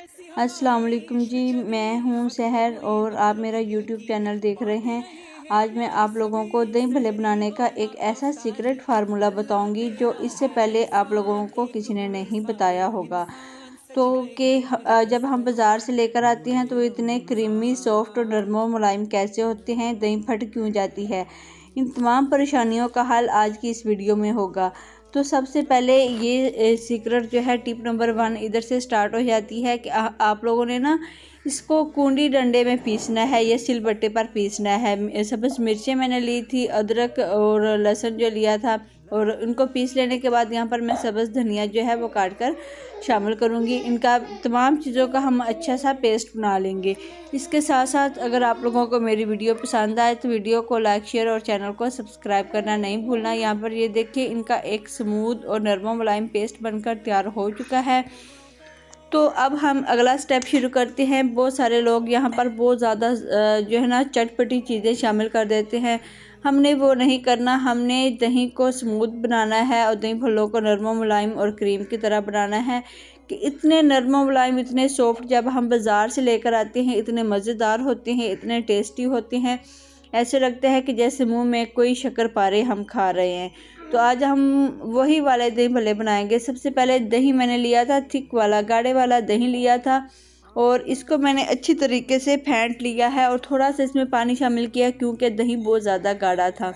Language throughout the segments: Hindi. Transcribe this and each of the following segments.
अस्सलाम वालेकुम जी, मैं हूं सहर और आप मेरा यूट्यूब चैनल देख रहे हैं। आज मैं आप लोगों को दही भल्ले बनाने का एक ऐसा सीक्रेट फार्मूला बताऊंगी जो इससे पहले आप लोगों को किसी ने नहीं बताया होगा। तो कि जब हम बाज़ार से लेकर आते हैं तो इतने क्रीमी सॉफ्ट और नरम मुलायम कैसे होते हैं, दही फट क्यों जाती है, इन तमाम परेशानियों का हल आज की इस वीडियो में होगा। तो सबसे पहले ये सीक्रेट जो है, टिप नंबर 1 इधर से स्टार्ट हो जाती है कि आप लोगों ने ना इसको कूंडी डंडे में पीसना है या सिलबट्टे पर पीसना है। सब्ज़ मिर्चें मैंने ली थी, अदरक और लहसुन जो लिया था, और उनको पीस लेने के बाद यहाँ पर मैं सब्ज़ धनिया जो है वो काट कर शामिल करूँगी। इनका तमाम चीज़ों का हम अच्छा सा पेस्ट बना लेंगे। इसके साथ साथ अगर आप लोगों को मेरी वीडियो पसंद आए तो वीडियो को लाइक, शेयर और चैनल को सब्सक्राइब करना नहीं भूलना। यहाँ पर ये देखिए, इनका एक स्मूथ और नरम मुलायम पेस्ट बनकर तैयार हो चुका है। तो अब हम अगला स्टेप शुरू करते हैं। बहुत सारे लोग यहाँ पर बहुत ज़्यादा जो है ना चटपटी चीज़ें शामिल कर देते हैं। हमने वो नहीं करना। हमने दही को स्मूथ बनाना है और दही भल्लों को नरम मुलायम और क्रीम की तरह बनाना है कि इतने नरम मुलायम, इतने सॉफ्ट जब हम बाज़ार से लेकर आते हैं, इतने मज़ेदार होते हैं, इतने टेस्टी होते हैं, ऐसे लगता है कि जैसे मुंह में कोई शक्करपारे हम खा रहे हैं। तो आज हम वही वाले दही भल्ले बनाएंगे। सबसे पहले दही मैंने लिया था, थिक वाला गाढ़े वाला दही लिया था, और इसको मैंने अच्छी तरीके से फेंट लिया है और थोड़ा सा इसमें पानी शामिल किया क्योंकि दही बहुत ज़्यादा गाढ़ा था।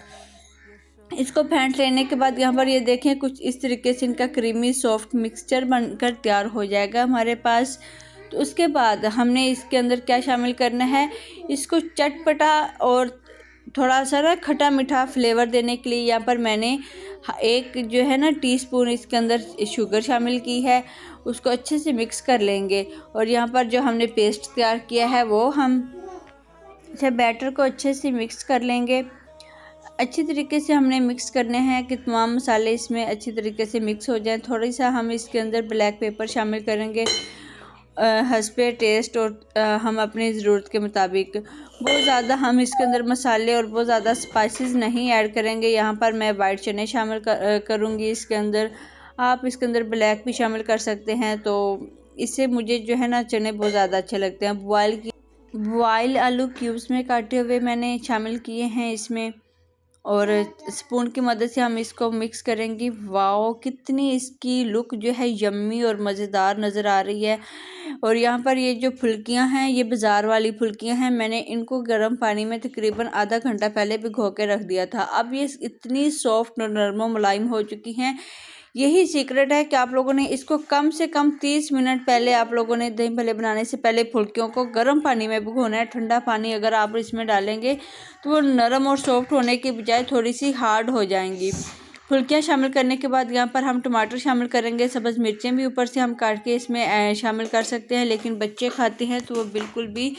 इसको फेंट लेने के बाद यहाँ पर ये देखें, कुछ इस तरीके से इनका क्रीमी सॉफ्ट मिक्सचर बनकर तैयार हो जाएगा हमारे पास। तो उसके बाद हमने इसके अंदर क्या शामिल करना है, इसको चटपटा और थोड़ा सा ना खट्टा मीठा फ्लेवर देने के लिए यहाँ पर मैंने एक जो है ना टीस्पून इसके अंदर शुगर शामिल की है। उसको अच्छे से मिक्स कर लेंगे और यहाँ पर जो हमने पेस्ट तैयार किया है वो हम बैटर को अच्छे से मिक्स कर लेंगे। अच्छी तरीके से हमने मिक्स करने हैं कि तमाम मसाले इसमें अच्छी तरीके से मिक्स हो जाएं। थोड़ी सा हम इसके अंदर ब्लैक पेपर शामिल करेंगे हस्बे टेस्ट, और हम अपनी ज़रूरत के मुताबिक। बहुत ज़्यादा हम इसके अंदर मसाले और बहुत ज़्यादा स्पाइसेस नहीं ऐड करेंगे। यहाँ पर मैं वाइट चने शामिल करूँगी इसके अंदर। आप इसके अंदर ब्लैक भी शामिल कर सकते हैं। तो इससे मुझे जो है ना चने बहुत ज़्यादा अच्छे लगते हैं। बॉयल आलू क्यूब्स में काटे हुए मैंने शामिल किए हैं इसमें, और स्पून की मदद से हम इसको मिक्स करेंगे। वाओ, कितनी इसकी लुक जो है यम्मी और मज़ेदार नज़र आ रही है। और यहाँ पर ये जो फुल्कियाँ हैं, ये बाज़ार वाली फुल्कियाँ हैं। मैंने इनको गर्म पानी में तकरीबन आधा घंटा पहले भिगो के रख दिया था। अब ये इतनी सॉफ्ट और नरम मुलायम हो चुकी हैं। यही सीक्रेट है कि आप लोगों ने इसको कम से कम 30 मिनट पहले, आप लोगों ने दही भल्ले बनाने से पहले फुल्कियों को गर्म पानी में भिगोना है। ठंडा पानी अगर आप इसमें डालेंगे तो वो नरम और सॉफ्ट होने के बजाय थोड़ी सी हार्ड हो जाएंगी। फुल्कियाँ शामिल करने के बाद यहाँ पर हम टमाटर शामिल करेंगे। सब्ज़ मिर्चें भी ऊपर से हम काट के इसमें शामिल कर सकते हैं, लेकिन बच्चे खाते हैं तो वो बिल्कुल भी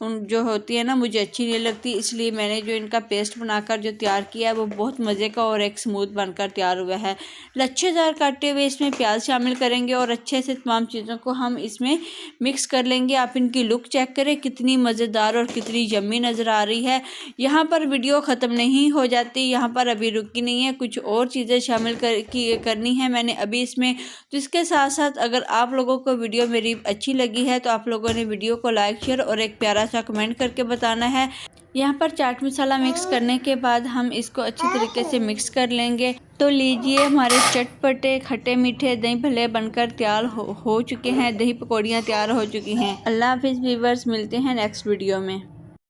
जो होती है ना, मुझे अच्छी नहीं लगती। इसलिए मैंने जो इनका पेस्ट बनाकर जो तैयार किया है वो बहुत मज़े का और एक स्मूथ बनकर तैयार हुआ है। लच्छेदार काटे हुए इसमें प्याज शामिल करेंगे और अच्छे से तमाम चीज़ों को हम इसमें मिक्स कर लेंगे। आप इनकी लुक चेक करें, कितनी मज़ेदार और कितनी यम्मी नज़र आ रही है। यहाँ पर वीडियो ख़त्म नहीं हो जाती, यहाँ पर अभी रुकी नहीं है, कुछ और चीज़ें शामिल करनी है मैंने अभी इसमें। तो इसके साथ साथ अगर आप लोगों को वीडियो मेरी अच्छी लगी है तो आप लोगों ने वीडियो को लाइक, शेयर और एक प्यारा सा कमेंट करके बताना है। यहाँ पर चाट मसाला मिक्स करने के बाद हम इसको अच्छी तरीके से मिक्स कर लेंगे। तो लीजिए, हमारे चटपटे खट्टे मीठे दही भल्ले बनकर तैयार हो चुके हैं। दही पकौड़ियाँ तैयार हो चुकी हैं। अल्लाह हाफिज़ व्यूअर्स, मिलते हैं नेक्स्ट वीडियो में।